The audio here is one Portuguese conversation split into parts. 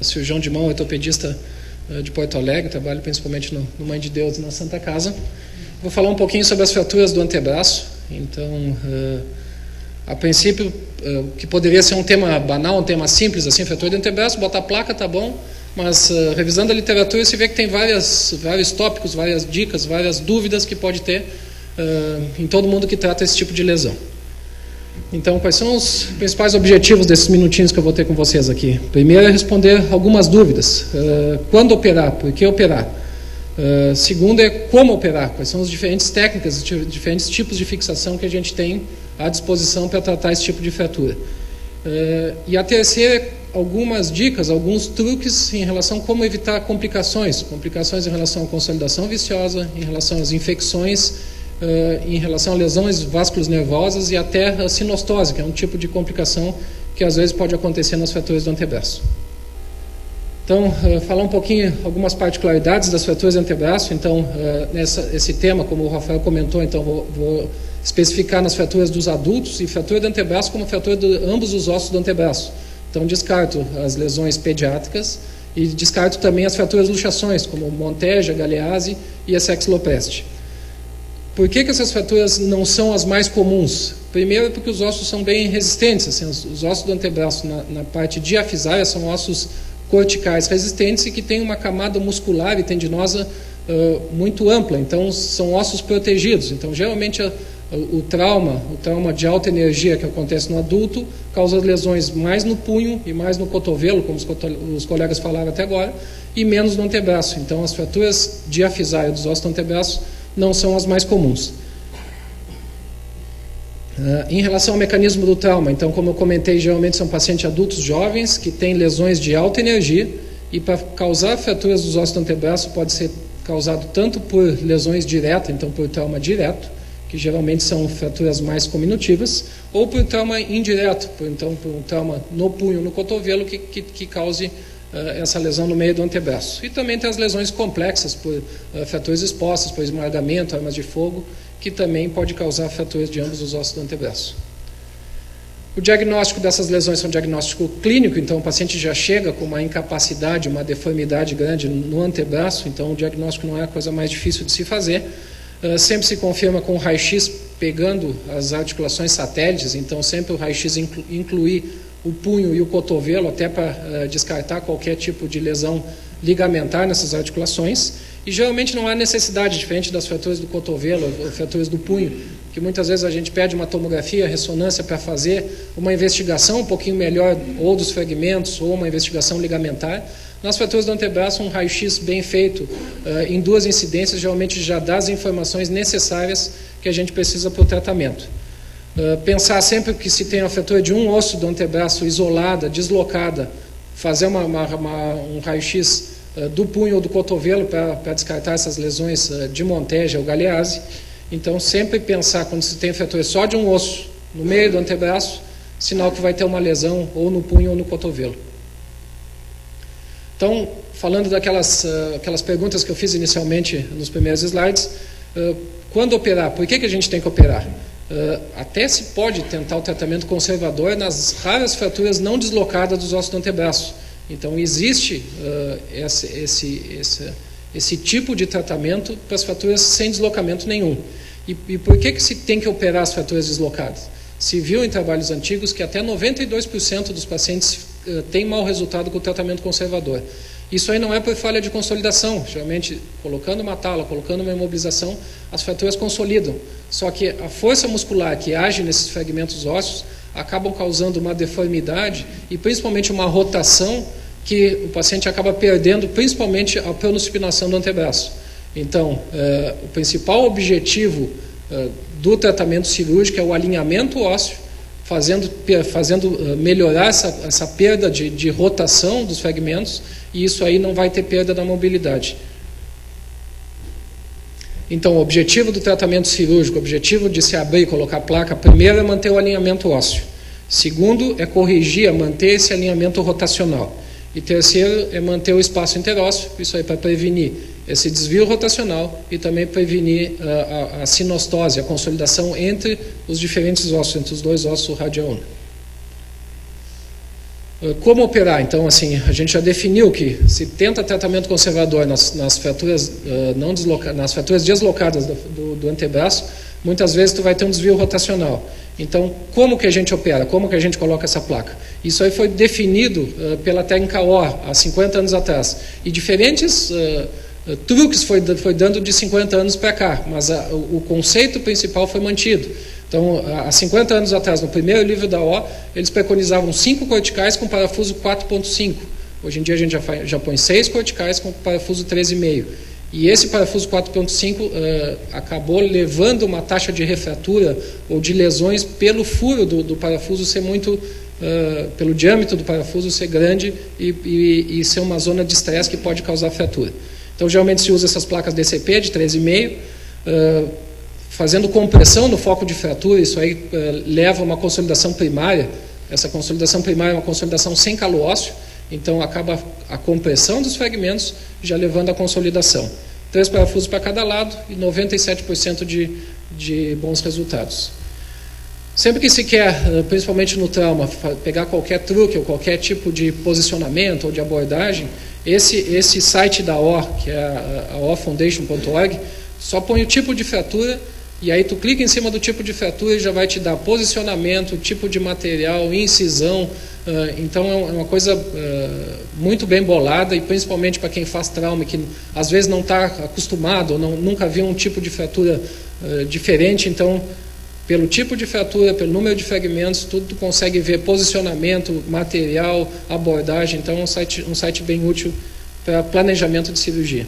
cirurgião de mão, ortopedista de Porto Alegre, trabalho principalmente no Mãe de Deus na Santa Casa. Vou falar um pouquinho sobre as fraturas do antebraço. Então, a princípio, que poderia ser um tema banal, um tema simples, assim, fratura do antebraço, botar a placa, tá bom, mas revisando a literatura, se vê que tem vários tópicos, várias dicas, várias dúvidas que pode ter em todo mundo que trata esse tipo de lesão. Então, quais são os principais objetivos desses minutinhos que eu vou ter com vocês aqui? Primeiro é responder algumas dúvidas. Quando operar? Por que operar? Segundo é como operar? Quais são as diferentes técnicas, diferentes tipos de fixação que a gente tem à disposição para tratar esse tipo de fratura? E a terceira é algumas dicas, alguns truques em relação a como evitar complicações. Complicações em relação à consolidação viciosa, em relação às infecções, em relação a lesões vasculos nervosas e até a sinostose, que é um tipo de complicação que às vezes pode acontecer nas fraturas do antebraço. Então, falar um pouquinho, algumas particularidades das fraturas do antebraço. Então, esse tema, como o Rafael comentou, então vou especificar nas fraturas dos adultos e fratura do antebraço como fratura de ambos os ossos do antebraço. Então, descarto as lesões pediátricas e descarto também as fraturas luxações, como Monteja, Galeazzi e a Sexlopreste. Por que essas fraturas não são as mais comuns? Primeiro, porque os ossos são bem resistentes. Assim, os ossos do antebraço na parte diafisária são ossos corticais resistentes e que têm uma camada muscular e tendinosa muito ampla. Então, são ossos protegidos. Então, geralmente, o trauma de alta energia que acontece no adulto causa lesões mais no punho e mais no cotovelo, como os colegas falaram até agora, e menos no antebraço. Então, as fraturas diafisárias dos ossos do antebraço não são as mais comuns. Em relação ao mecanismo do trauma, então, como eu comentei, geralmente são pacientes adultos jovens que têm lesões de alta energia, e para causar fraturas dos ossos do antebraço pode ser causado tanto por lesões diretas, então por trauma direto, que geralmente são fraturas mais cominutivas, ou por trauma indireto, por um trauma no punho, no cotovelo, que cause essa lesão no meio do antebraço. E também tem as lesões complexas por fraturas expostas, por esmagamento, armas de fogo, que também pode causar fraturas de ambos os ossos do antebraço. O diagnóstico dessas lesões é um diagnóstico clínico, então o paciente já chega com uma incapacidade, uma deformidade grande no antebraço, então o diagnóstico não é a coisa mais difícil de se fazer. Sempre se confirma com o raio-x pegando as articulações satélites, então sempre o raio-x incluir o punho e o cotovelo, até para descartar qualquer tipo de lesão ligamentar nessas articulações. E geralmente não há necessidade, diferente das fraturas do cotovelo ou fraturas do punho, que muitas vezes a gente pede uma tomografia, ressonância para fazer uma investigação um pouquinho melhor, ou dos fragmentos, ou uma investigação ligamentar. Nas fraturas do antebraço, um raio-x bem feito, em 2 incidências, geralmente já dá as informações necessárias que a gente precisa para o tratamento. Pensar sempre que se tem a fratura de um osso do antebraço isolada, deslocada, fazer um raio-x do punho ou do cotovelo para descartar essas lesões de Monteja ou Galeazzi. Então, sempre pensar quando se tem fratura só de um osso no meio do antebraço, sinal que vai ter uma lesão ou no punho ou no cotovelo. Então, falando daquelas perguntas que eu fiz inicialmente nos primeiros slides, quando operar? Por que a gente tem que operar? Até se pode tentar o tratamento conservador nas raras fraturas não deslocadas dos ossos do antebraço. Então, existe esse tipo de tratamento para as fraturas sem deslocamento nenhum. E por que se tem que operar as fraturas deslocadas? Se viu em trabalhos antigos que até 92% dos pacientes têm mau resultado com o tratamento conservador. Isso aí não é por falha de consolidação. Geralmente, colocando uma tala, colocando uma imobilização, as fraturas consolidam. Só que a força muscular que age nesses fragmentos ósseos acabam causando uma deformidade e principalmente uma rotação que o paciente acaba perdendo, principalmente a pronospinação do antebraço. Então, o principal objetivo do tratamento cirúrgico é o alinhamento ósseo, fazendo melhorar essa perda de rotação dos fragmentos, e isso aí não vai ter perda da mobilidade. Então, o objetivo do tratamento cirúrgico, o objetivo de se abrir e colocar placa, primeiro é manter o alinhamento ósseo. Segundo, é corrigir, manter esse alinhamento rotacional. E terceiro, é manter o espaço interósseo, isso aí para prevenir esse desvio rotacional e também prevenir a sinostose, a consolidação entre os diferentes ossos, entre os 2 ossos radial. Como operar? Então, assim, a gente já definiu que se tenta tratamento conservador nas fraturas nas fraturas deslocadas do antebraço, muitas vezes tu vai ter um desvio rotacional. Então, como que a gente opera? Como que a gente coloca essa placa? Isso aí foi definido pela técnica OR há 50 anos atrás. E diferentes truques foi dando de 50 anos para cá, mas o conceito principal foi mantido. Então, há 50 anos atrás, no primeiro livro da O, eles preconizavam 5 corticais com parafuso 4.5. Hoje em dia a gente já põe 6 corticais com parafuso 13,5. E esse parafuso 4.5 acabou levando uma taxa de refratura ou de lesões pelo furo do parafuso ser muito, pelo diâmetro do parafuso ser grande e ser uma zona de estresse que pode causar fratura. Então, geralmente se usa essas placas DCP de 13,5, fazendo compressão no foco de fratura. Isso aí leva a uma consolidação primária. Essa consolidação primária é uma consolidação sem calo ósseo, então acaba a compressão dos fragmentos já levando à consolidação. 3 parafusos para cada lado e 97% de bons resultados. Sempre que se quer, principalmente no trauma, pegar qualquer truque ou qualquer tipo de posicionamento ou de abordagem, esse site da OR, que é a orfoundation.org, só põe o tipo de fratura. E aí tu clica em cima do tipo de fratura e já vai te dar posicionamento, tipo de material, incisão. Então é uma coisa muito bem bolada, e principalmente para quem faz trauma, que às vezes não está acostumado, ou nunca viu um tipo de fratura diferente. Então, pelo tipo de fratura, pelo número de fragmentos, tudo tu consegue ver posicionamento, material, abordagem. Então é um site bem útil para planejamento de cirurgia.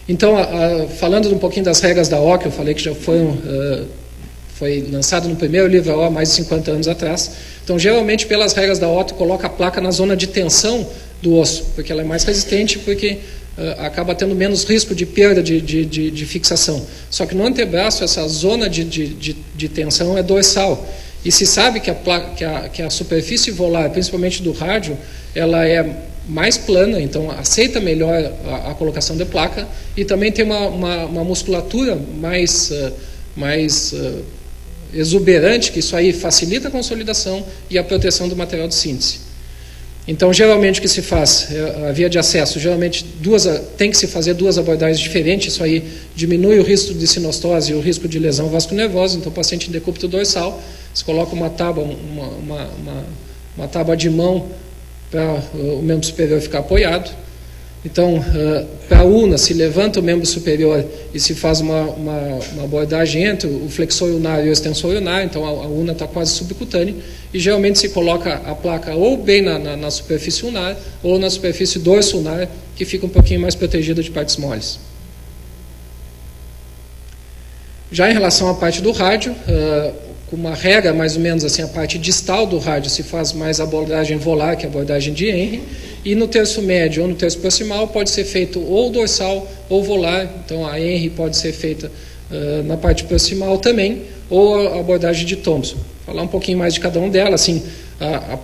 Então, falando um pouquinho das regras da O, que eu falei que já foi lançado no primeiro livro da O há mais de 50 anos atrás. Então, geralmente, pelas regras da O, tu coloca a placa na zona de tensão do osso, porque ela é mais resistente, porque acaba tendo menos risco de perda de fixação. Só que no antebraço, essa zona de tensão é dorsal. E se sabe que a superfície volar, principalmente do rádio, ela é mais plana, então aceita melhor a colocação da placa, e também tem uma musculatura mais exuberante, que isso aí facilita a consolidação e a proteção do material de síntese. Então, geralmente o que se faz, a via de acesso, geralmente tem que se fazer 2 abordagens diferentes. Isso aí diminui o risco de sinostose e o risco de lesão vasculonervosa. Então, o paciente em decúbito dorsal, se coloca uma tábua, uma tábua de mão para o membro superior ficar apoiado. Então, para a UNA, se levanta o membro superior e se faz uma abordagem entre o flexor ulnar e o extensor ulnar. Então, a UNA está quase subcutânea, e geralmente se coloca a placa ou bem na superfície ulnar ou na superfície dorso-ulnar, que fica um pouquinho mais protegida de partes moles. Já em relação à parte do rádio, com uma regra mais ou menos assim, a parte distal do rádio se faz mais abordagem volar, que é a abordagem de Henry, e no terço médio ou no terço proximal pode ser feito ou dorsal ou volar. Então a Henry pode ser feita na parte proximal também, ou a abordagem de Thompson. Vou falar um pouquinho mais de cada um delas. Assim, a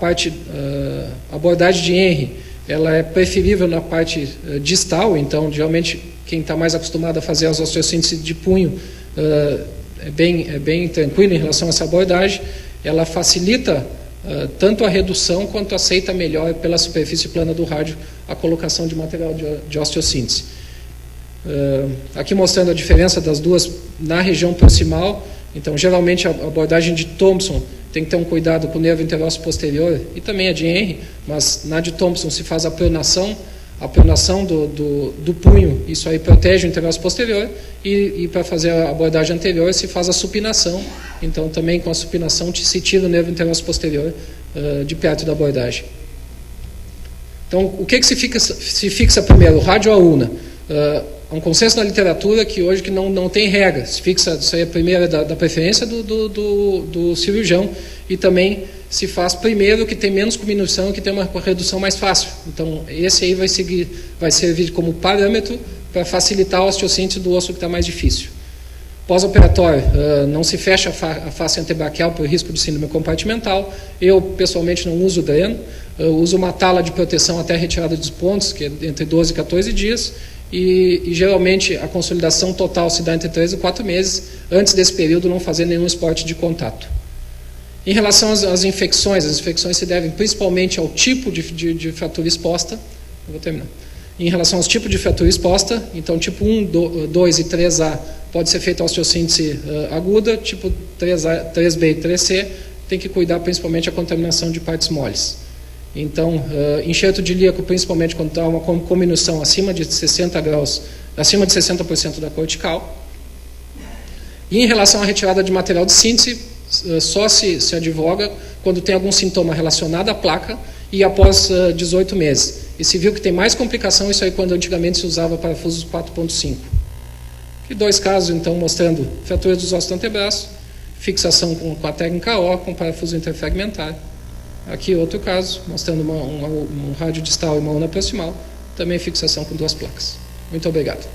abordagem de Henry, ela é preferível na parte distal. Então, geralmente, quem está mais acostumado a fazer as osteossíntese de punho é bem tranquilo em relação a essa abordagem. Ela facilita tanto a redução quanto aceita melhor pela superfície plana do rádio a colocação de material de osteossíntese. Aqui mostrando a diferença das duas na região proximal. Então, geralmente a abordagem de Thompson tem que ter um cuidado com o nervo interósseo posterior, e também a de Henry, mas na de Thompson se faz a pronação do punho. Isso aí protege o interósseo posterior, e para fazer a abordagem anterior se faz a supinação. Então, também com a supinação se tira o nervo interósseo posterior de perto da abordagem. Então, o que se fixa primeiro, o rádio ou a UNA? Há um consenso na literatura que hoje não tem regra. Se fixa, isso aí é a primeira da preferência do cirurgião, e também se faz primeiro que tem menos combinação, que tem uma redução mais fácil. Então, esse aí vai servir como parâmetro para facilitar a osteossíntese do osso que está mais difícil. Pós-operatório, não se fecha a face antebraquial por risco de síndrome compartimental. Eu, pessoalmente, não uso dreno. Eu uso uma tala de proteção até a retirada dos pontos, que é entre 12 e 14 dias. E geralmente a consolidação total se dá entre 3 e 4 meses. Antes desse período, não fazer nenhum esporte de contato. Em relação às infecções, as infecções se devem principalmente ao tipo de fratura exposta. Eu vou terminar. Em relação aos tipos de fratura exposta, então tipo 1, 2 e 3A pode ser feita osteossíntese aguda, tipo 3B e 3C tem que cuidar principalmente a contaminação de partes moles. Então, enxerto de ilíaco, principalmente quando está uma cominução acima de 60 graus, acima de 60% da cortical. E em relação à retirada de material de síntese, só se advoga quando tem algum sintoma relacionado à placa e após 18 meses. E se viu que tem mais complicação, isso aí quando antigamente se usava parafusos 4.5. E 2 casos, então, mostrando fratura dos ossos do antebraço, fixação com a técnica O, com parafuso interfragmentar. Aqui outro caso, mostrando um rádio distal e uma una proximal, também fixação com 2 placas. Muito obrigado.